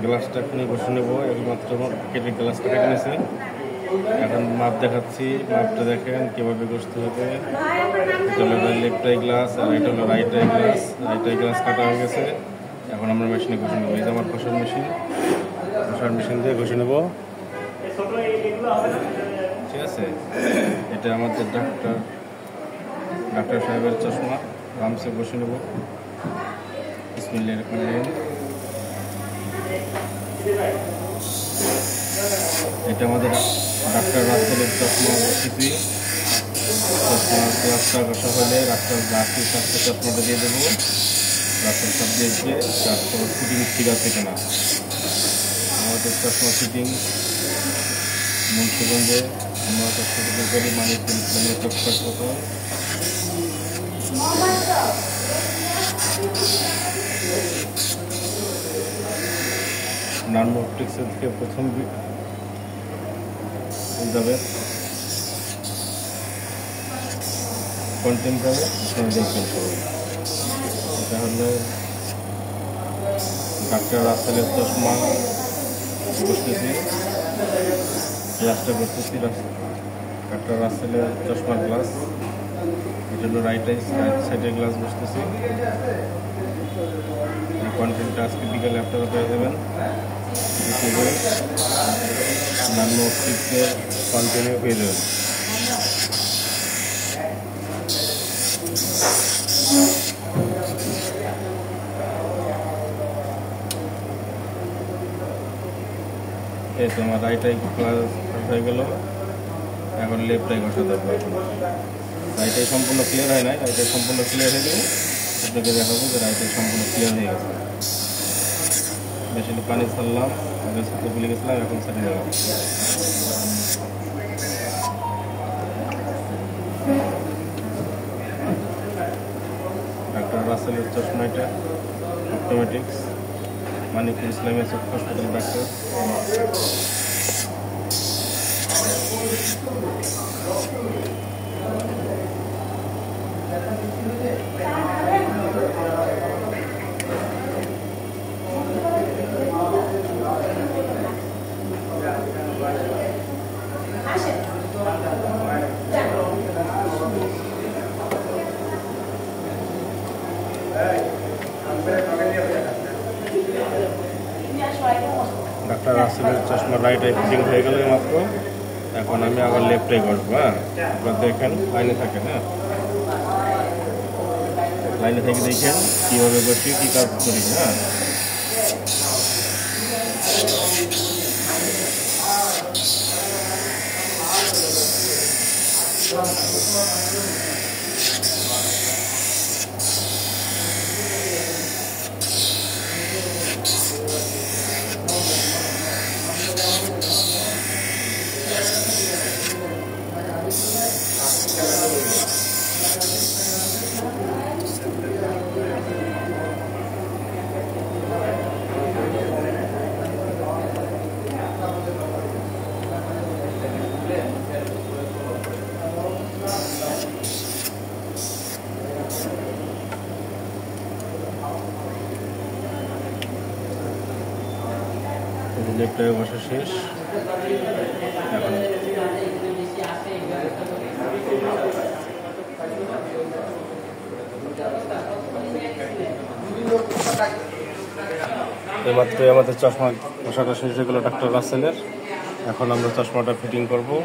গ্লাসটা এখনই বসে নেব। একমাত্র কেটে গ্লাসটা কেটে নিয়েছি। এখন মাপ দেখাচ্ছি, মাপটা দেখেন কীভাবে বসতে হবে। এটা হলো লেফট আই গ্লাস আর এটা হলো right I glass. Right I glass কাটা হয়ে গেছে। এখন আমরা মেশিনে ঘষে নেবো। এই যে আমার ঘষার মেশিন দিয়ে ঘষে নেব। ঠিক আছে, এটা আমাদের ডাক্তার সাহেবের চশমা। আরামসে বসে নেব। বিসমিল্লাহির রহমানির রহিম। এটা আমাদের ডাক্তার রাসেলের চশমা টিপি। চশমার গ্লাসটা ঘষা হলে রাস্তার বাকি সাথে চশমাটা দিয়ে দেবো। রাস্তার সাথ দিয়ে তারপর ফিটিং ঠিক আছে কিনা। আমাদের চশমা ফিটিং মুন্সিগঞ্জে আমরা চশমা করি মানে চশমার মতো। নানো অপটিক্সের থেকে প্রথম যাবে কন্টেন্ট যাবে, দেখবেন সবাই। এটা হলো ডাক্তার রাসেলের চশমা বসতেছি, গ্লাসটা বসতেছি। ডাক্তার রাসেলের চশমার গ্লাস। এটা হলো রাইট সাইডের গ্লাস বসতেছি। এই কন্টেন্টটা আজকে বিকালে আপনারা পেয়ে যাবেন ইউটিউবে। নানো অপটিক্সের কন্টেন্টও পেয়ে যাবেন। এই তো আমার রাইট আই ক্লাস হয়ে গেল। এখন লেফট আই ঘষা দরকার। রাইট আই সম্পূর্ণ ক্লিয়ার হয় নাই। রাইট আই সম্পূর্ণ ক্লিয়ার হয়ে গেলে আপনাকে দেখাবো যে রাইট আই সম্পূর্ণ ক্লিয়ার হয়ে গেছে। মেশিনে পানি ছাড়লাম, আগে সাথে ভুলে গেছিলাম, এখন ছেড়ে দিলাম। ডাক্তার রাসেলের চশমা, এটা optometrics, Manikpur Islamia hospital doctor. Doctor রাসেলের চশমা রাইট আই ফিটিং হয়ে গেল মাত্র। এখন আমি আবার লেফট আই ঘষবো। হ্যাঁ, আপনারা দেখেন লাইনে থাকেন। হ্যাঁ, লাইনে থেকে দেখেন কীভাবে বসি, কী কাজ করি। হ্যাঁ, লেফট আই বসা শেষ। এখন এইমাত্র আমাদের চশমা বসাটা শেষ হয়ে গেল ডাক্তার রাসেলের। এখন আমরা চশমাটা ফিটিং করবো।